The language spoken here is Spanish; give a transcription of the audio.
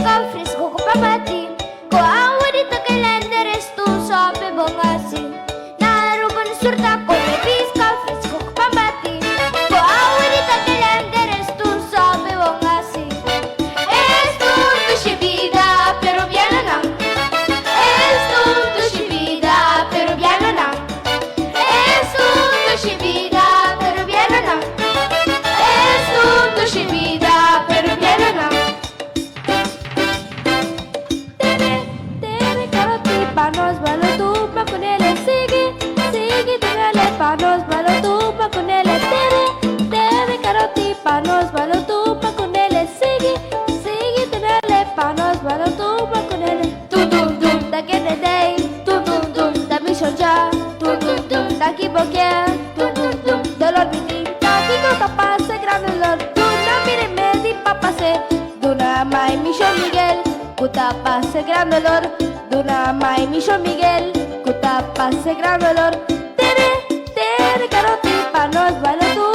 pisca fresco ko pamati. Ko awa dito kay lenderes tu sabi bongasi. Naruban surta ko may pisca fresco ko pamati. Ko awa dito kay lenderes tu sabi bongasi. Es tonto si vida pero bien na. Es tonto si vida pero bien na. Es tonto si vida pero bien na. Es tonto si vida pero bien na. Tere karoti panos balo tu pakunele sigi sigi tingale panos balo tu pakunele tere karoti panos balo tu pakunele sigi sigi tingale panos balo tu pakunele tum tum tum da gene day tum tum tum da mishoja tum tum tum da kibokia tum tum tum dolor mini taki ko kapase gran dolor tu na mire me di papase duna mai misho Miguel Kuta pase gran dolor Duna mai misho Miguel Kuta pase gran dolor Tere karoti panos balo tu